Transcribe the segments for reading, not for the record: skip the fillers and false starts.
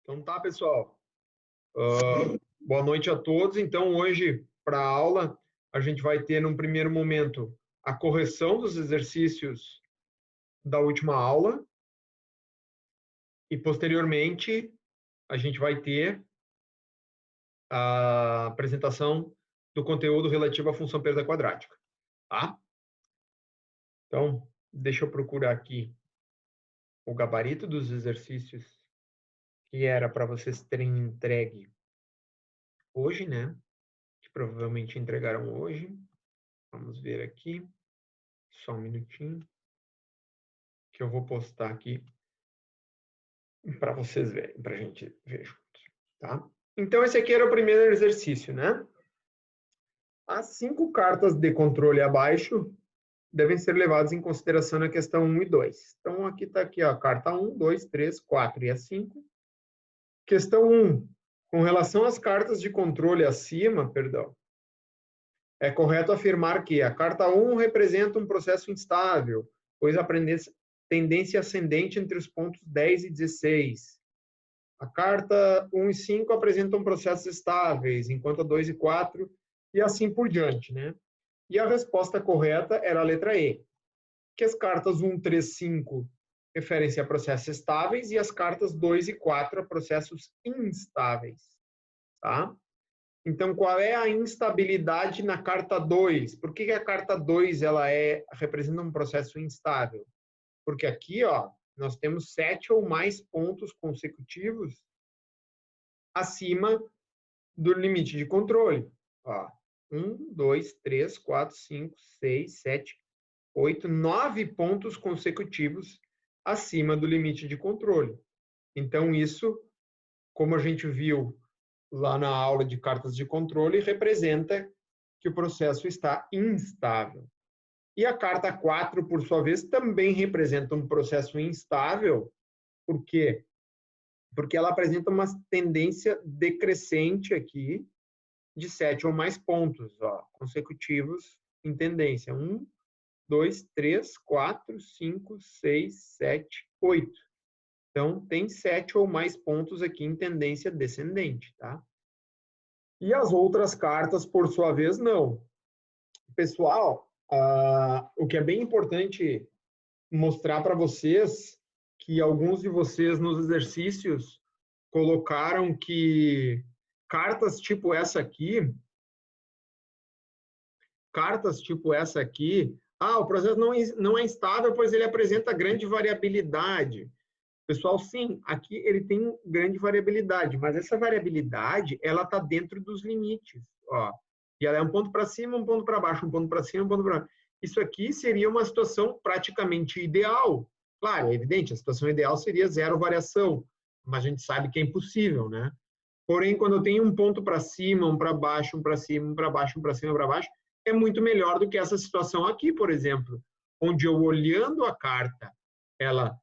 Então tá, pessoal. Boa noite a todos. Então, hoje, para a aula, a gente vai ter, num primeiro momento, a correção dos exercícios da última aula e, posteriormente, a gente vai ter a apresentação do conteúdo relativo à função perda quadrática, tá? Então, deixa eu procurar aqui o gabarito dos exercícios que era para vocês terem entregue hoje, né? Que provavelmente entregaram hoje. Vamos ver aqui. Só um minutinho, que eu vou postar aqui para vocês verem, para a gente ver juntos, tá? Então, esse aqui era o primeiro exercício, né? As 5 cartas de controle abaixo devem ser levadas em consideração na questão 1 e 2. Então, aqui está aqui, ó, carta 1, 2, 3, 4 e a 5. Questão 1. Com relação às cartas de controle acima, perdão, é correto afirmar que a carta 1 representa um processo instável, pois a tendência ascendente entre os pontos 10 e 16. A carta 1 e 5 apresentam processos estáveis, enquanto a 2 e 4, e assim por diante, né? E a resposta correta era a letra E, que as cartas 1, 3, 5 referem-se a processos estáveis e as cartas 2 e 4 a processos instáveis, tá? Então, qual é a instabilidade na carta 2? Por que a carta 2 ela representa um processo instável? Porque aqui, ó, nós temos 7 ou mais pontos consecutivos acima do limite de controle. Ó, 1, 2, 3, 4, 5, 6, 7, 8, 9 pontos consecutivos acima do limite de controle. Então, isso, como a gente viu lá na aula de cartas de controle, representa que o processo está instável. E a carta 4, por sua vez, também representa um processo instável. Por quê? Porque ela apresenta uma tendência decrescente aqui de 7 ou mais pontos, ó, consecutivos em tendência. 1, 2, 3, 4, 5, 6, 7, 8. Então, tem 7 ou mais pontos aqui em tendência descendente, tá? E as outras cartas, por sua vez, não. Pessoal, o que é bem importante mostrar para vocês que alguns de vocês nos exercícios colocaram que cartas tipo essa aqui, o processo não é instável, pois ele apresenta grande variabilidade. Pessoal, sim, aqui ele tem grande variabilidade, mas essa variabilidade, ela está dentro dos limites, ó. E ela é um ponto para cima, um ponto para baixo, um ponto para cima, um ponto para baixo. Isso aqui seria uma situação praticamente ideal. Claro, é evidente, a situação ideal seria zero variação, mas a gente sabe que é impossível, né? Porém, quando eu tenho um ponto para cima, um para baixo, um para cima, um para baixo, um para cima, um para baixo, é muito melhor do que essa situação aqui, por exemplo, onde eu olhando a carta, ela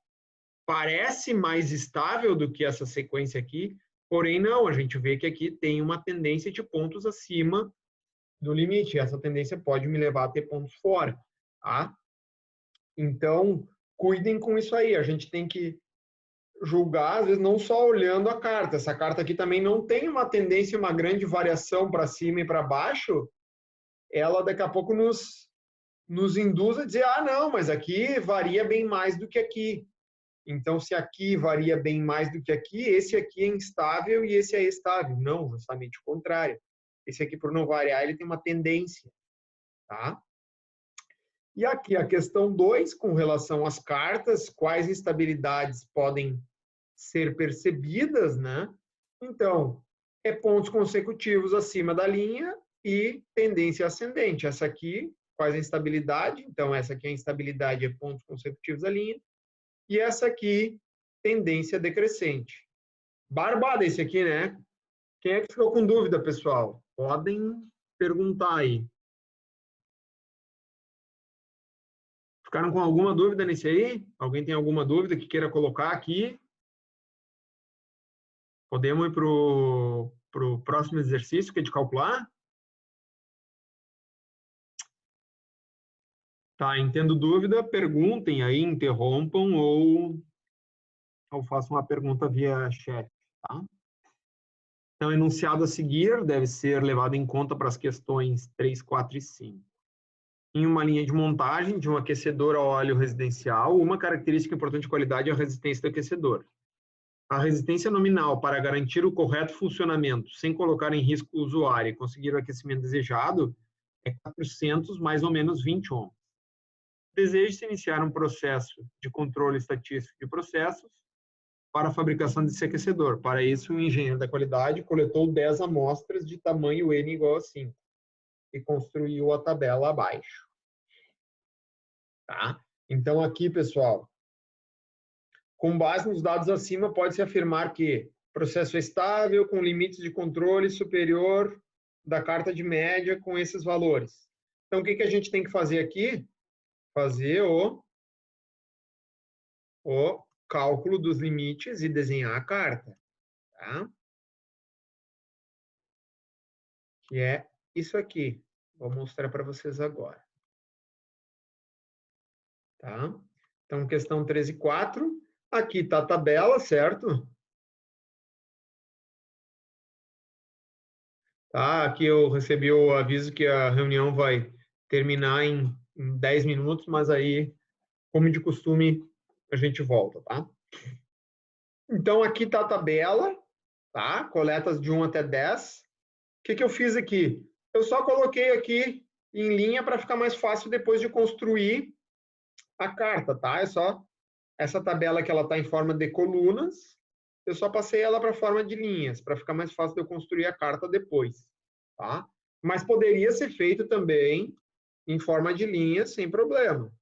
parece mais estável do que essa sequência aqui, porém não, a gente vê que aqui tem uma tendência de pontos acima do limite. Essa tendência pode me levar a ter pontos fora, tá? Então, cuidem com isso aí. A gente tem que julgar, às vezes, não só olhando a carta. Essa carta aqui também não tem uma tendência, uma grande variação para cima e para baixo. Ela, daqui a pouco, nos induz a dizer, não, mas aqui varia bem mais do que aqui. Então, se aqui varia bem mais do que aqui, esse aqui é instável e esse é estável. Não, justamente o contrário. Esse aqui, por não variar, ele tem uma tendência, tá? E aqui a questão 2, com relação às cartas, quais instabilidades podem ser percebidas, né? Então, é pontos consecutivos acima da linha e tendência ascendente. Essa aqui, quais a instabilidade? Então, essa aqui a instabilidade é pontos consecutivos à linha. E essa aqui, tendência decrescente. Barbada esse aqui, né? Quem é que ficou com dúvida, pessoal? Podem perguntar aí. Ficaram com alguma dúvida nesse aí? Alguém tem alguma dúvida que queira colocar aqui? Podemos ir para o próximo exercício, que é de calcular? Tá, entendo dúvida, perguntem aí, interrompam ou façam uma pergunta via chat. Tá? Então, o enunciado a seguir deve ser levado em conta para as questões 3, 4 e 5. Em uma linha de montagem de um aquecedor a óleo residencial, uma característica importante de qualidade é a resistência do aquecedor. A resistência nominal para garantir o correto funcionamento, sem colocar em risco o usuário e conseguir o aquecimento desejado, é 400 mais ou menos 20 ohms. Deseja-se iniciar um processo de controle estatístico de processos para a fabricação desse aquecedor. Para isso, o engenheiro da qualidade coletou 10 amostras de tamanho N igual a 5 e construiu a tabela abaixo. Tá? Então, aqui, pessoal, com base nos dados acima, pode-se afirmar que o processo é estável, com limites de controle superior da carta de média com esses valores. Então, o que a gente tem que fazer aqui? Fazer o cálculo dos limites e desenhar a carta. Tá? Que é isso aqui. Vou mostrar para vocês agora. Tá? Então, questão 13 e 4. Aqui está a tabela, certo? Tá? Aqui eu recebi o aviso que a reunião vai terminar em 10 minutos, mas aí, como de costume, a gente volta, tá? Então, aqui está a tabela, tá? Coletas de 1 até 10. O que eu fiz aqui? Eu só coloquei aqui em linha para ficar mais fácil depois de construir a carta, tá? É só essa tabela que ela está em forma de colunas, eu só passei ela para a forma de linhas, para ficar mais fácil de eu construir a carta depois, tá? Mas poderia ser feito também em forma de linhas, sem problema.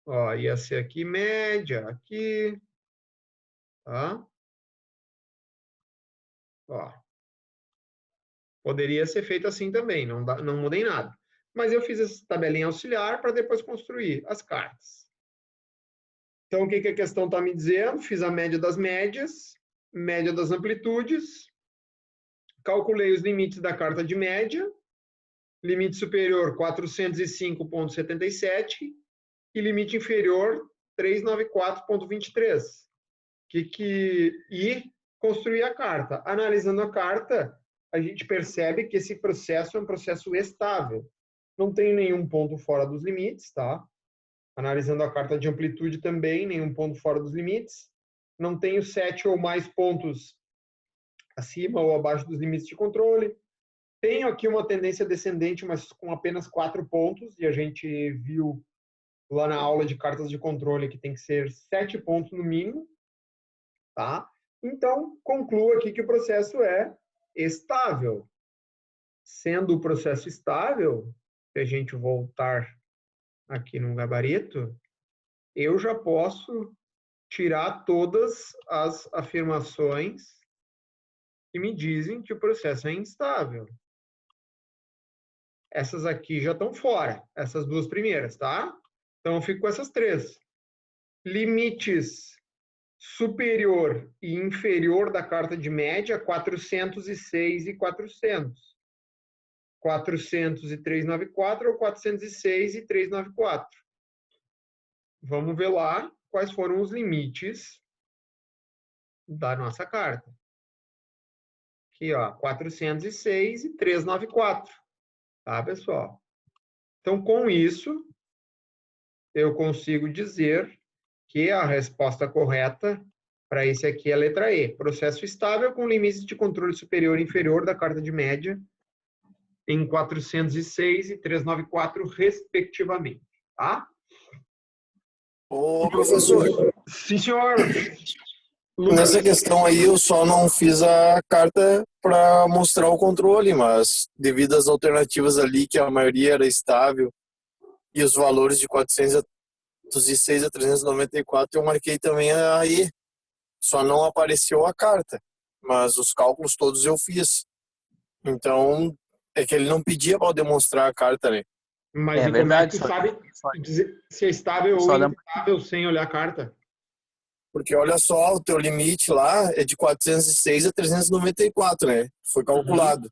Ó, ia ser aqui média, aqui, tá? Ó. Poderia ser feito assim também, não mudei nada. Mas eu fiz essa tabelinha auxiliar para depois construir as cartas. Então, o que a questão está me dizendo? Fiz a média das médias, média das amplitudes, calculei os limites da carta de média, limite superior 405,77 e limite inferior 394,23. E construir a carta. Analisando a carta, a gente percebe que esse processo é um processo estável. Não tem nenhum ponto fora dos limites, tá? Analisando a carta de amplitude também, nenhum ponto fora dos limites. Não tenho 7 ou mais pontos acima ou abaixo dos limites de controle. Tenho aqui uma tendência descendente, mas com apenas 4 pontos, e a gente viu lá na aula de cartas de controle que tem que ser 7 pontos no mínimo, tá? Então, concluo aqui que o processo é estável. Sendo o processo estável, se a gente voltar aqui no gabarito, eu já posso tirar todas as afirmações que me dizem que o processo é instável. Essas aqui já estão fora, essas duas primeiras, tá? Então, eu fico com essas 3. Limites superior e inferior da carta de média, 406 e 400. 403,94 ou 406 e 394. Vamos ver lá quais foram os limites da nossa carta. Aqui, ó, 406 e 394. Tá, pessoal? Então, com isso, eu consigo dizer que a resposta correta para esse aqui é a letra E. Processo estável com limites de controle superior e inferior da carta de média em 406 e 394, respectivamente. Tá? Ô, professor, Sim, senhor. nessa questão aí eu só não fiz a carta para mostrar o controle, mas devido às alternativas ali, que a maioria era estável, e os valores de 406 a 394, eu marquei também aí. Só não apareceu a carta, mas os cálculos todos eu fiz. Então, é que ele não pedia para eu demonstrar a carta, né? Mas É e como é que verdade, tu sabe dizer se é estável ou só dá- instável sem olhar a carta? Porque olha só, o teu limite lá é de 406 a 394, né? Foi calculado.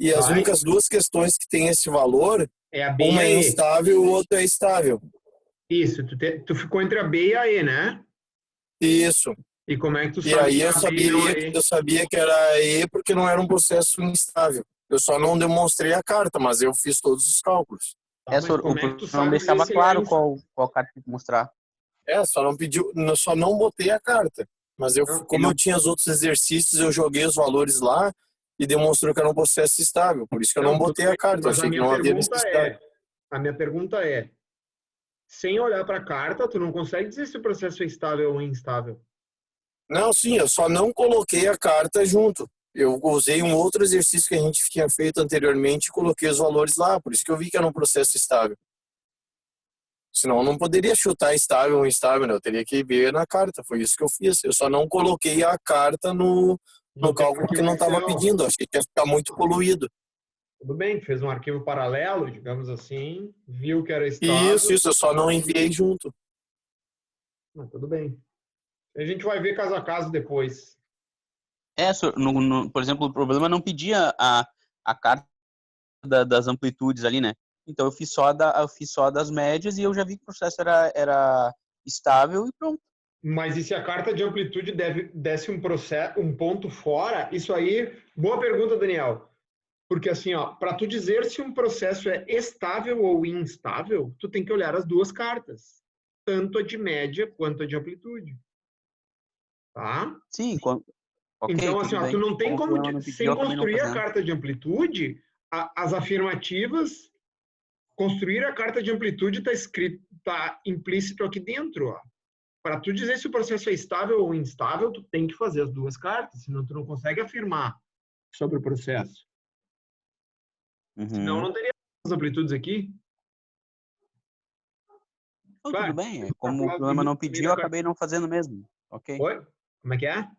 E as Tá? únicas duas questões que tem esse valor, É a B e uma a é E. instável e o outro é estável. Isso, tu ficou entre a B e a E, né? Isso. E como é que tu E sabe aí que era B e não é eu E? sabia que era E porque não era um processo instável. Eu só não demonstrei a carta, mas eu fiz todos os cálculos. Tá, mas O como é que tu não sabe dizer deixava se ele é claro instável? qual carta tem que mostrar. Só não pediu, só não botei a carta. Mas eu, Não, como eu tinha os outros exercícios, eu joguei os valores lá e demonstrou que era um processo estável. Por isso que eu não não, tudo botei a bem, carta. Eu mas achei que não havia necessidade. a minha pergunta é, sem olhar para a carta, tu não consegue dizer se o processo é estável ou instável. Não, sim, eu só não coloquei a carta junto. Eu usei um outro exercício que a gente tinha feito anteriormente e coloquei os valores lá. Por isso que eu vi que era um processo estável. Senão eu não poderia chutar estável ou instável, né? Eu teria que ver na carta. Foi isso que eu fiz. Eu só não coloquei a carta no No teu cálculo que arquivo não estava Excel. pedindo. Achei que ia ficar muito poluído. Tudo bem, tu fez um arquivo paralelo, digamos assim, viu que era Isso, estável. isso. Eu só não enviei junto. Não, tudo bem. A gente vai ver caso a caso depois. Por exemplo, o problema não pedia a carta das amplitudes ali, né? Então eu fiz só das médias e eu já vi que o processo era estável e pronto. Mas e se a carta de amplitude desse um ponto fora? Isso aí, boa pergunta, Daniel. Porque assim, ó, para tu dizer se um processo é estável ou instável, tu tem que olhar as duas cartas, tanto a de média quanto a de amplitude, tá? Sim, ok, Então, assim, tudo ó, tu bem. não tem Como o como, problema não pediu, sem eu acabei não construir a fazendo. carta de amplitude, as afirmativas, construir a carta de amplitude está escrito, tá implícito aqui dentro, ó. Para tu dizer se o processo é estável ou instável, tu tem que fazer as duas cartas, senão tu não consegue afirmar sobre o processo. Senão Uhum. não teria as amplitudes aqui. Então, tudo Claro, bem. para Como o falar do problema início não também pediu, da eu carta. acabei não fazendo mesmo. Ok. Oi? Como é que é?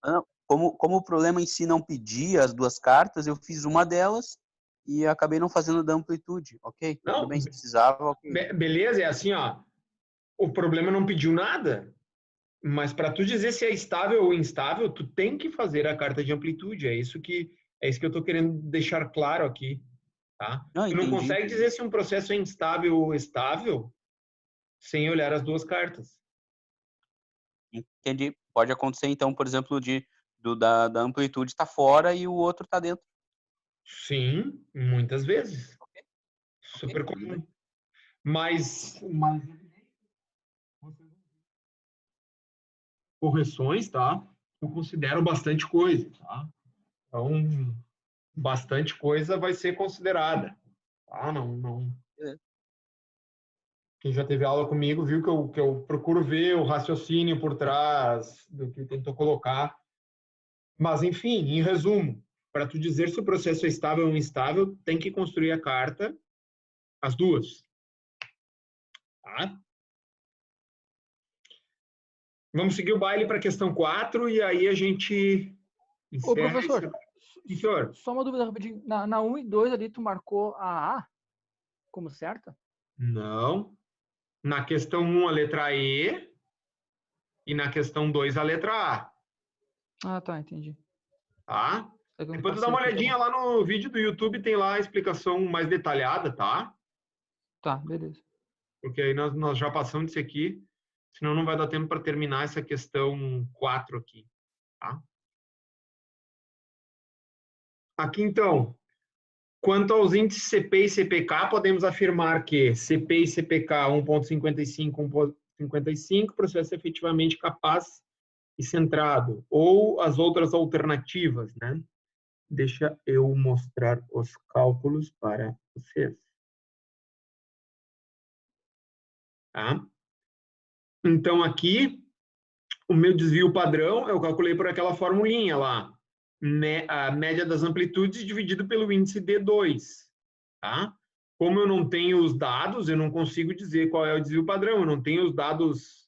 Não, como o problema em si não pedia as duas cartas, eu fiz uma delas e acabei não fazendo da amplitude. Ok, tudo Não, bem, se precisava, ok. beleza, é assim, ó. O problema não pediu nada, mas para tu dizer se é estável ou instável, tu tem que fazer a carta de amplitude. É isso que eu estou querendo deixar claro aqui, tá? Não, Tu não entendi, consegue entendi. dizer se um processo é instável ou estável sem olhar as duas cartas. Entendi. Pode acontecer, então, por exemplo, da amplitude estar fora e o outro está dentro. Sim, muitas vezes. Ok, ok, Super tudo bem. comum. Mas correções, tá? Eu considero bastante coisa, tá? Então, bastante coisa vai ser considerada, tá? Não. Beleza. Quem já teve aula comigo viu que eu procuro ver o raciocínio por trás do que tentou colocar. Mas, enfim, em resumo, para tu dizer se o processo é estável ou instável, tem que construir a carta, as duas, tá? Vamos seguir o baile para a questão 4 e aí a gente Ô, encerra isso. professor, Sim, senhor. só uma dúvida rapidinho. Na 1 e 2 ali, tu marcou a A como certa? Não. Na questão 1, a letra E, e na questão 2, a letra A, Ah, tá, entendi. tá? É que eu não Depois tu dá passei uma aqui, tá bom. olhadinha lá no vídeo do YouTube, tem lá a explicação mais detalhada, tá? Tá, beleza. Porque aí nós já passamos disso aqui, senão não vai dar tempo para terminar essa questão 4 aqui, tá? Aqui, então, quanto aos índices CP e CPK, podemos afirmar que CP e CPK 1.55, 1.55, processo efetivamente capaz e centrado, ou as outras alternativas, né? Deixa eu mostrar os cálculos para vocês. Tá? Então, aqui, o meu desvio padrão, eu calculei por aquela formulinha lá. A média das amplitudes dividido pelo índice D2. Tá? Como eu não tenho os dados, eu não consigo dizer qual é o desvio padrão. Eu não tenho os dados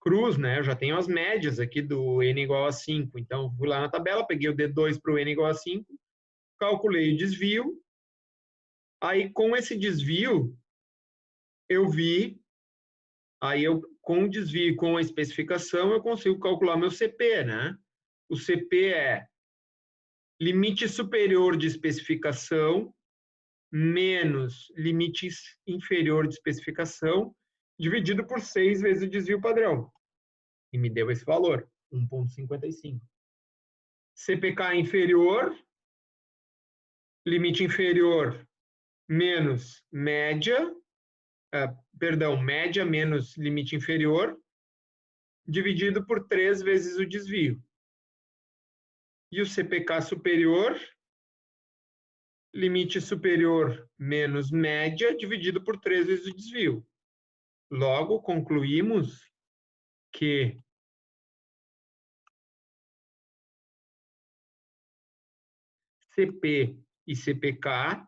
crus, né? Eu já tenho as médias aqui do N igual a 5. Então, fui lá na tabela, peguei o D2 para o N igual a 5, calculei o desvio. Aí, com esse desvio, eu vi, com o desvio e com a especificação, eu consigo calcular meu CP, né? O CP é limite superior de especificação menos limite inferior de especificação, dividido por 6 vezes o desvio padrão. E me deu esse valor. 1,55. CPK inferior, limite inferior menos média, média menos limite inferior, dividido por 3 vezes o desvio. E o CPK superior, limite superior menos média, dividido por 3 vezes o desvio. Logo, concluímos que CP e CPK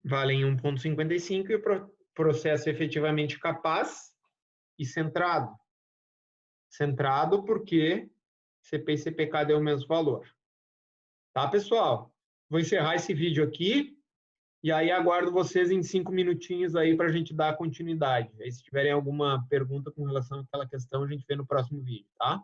valem 1,55 e o processo é efetivamente capaz e centrado. Centrado porque CP e CPK deu o mesmo valor. Tá, pessoal? Vou encerrar esse vídeo aqui e aí aguardo vocês em 5 minutinhos aí para a gente dar continuidade. Aí, se tiverem alguma pergunta com relação àquela questão, a gente vê no próximo vídeo, tá?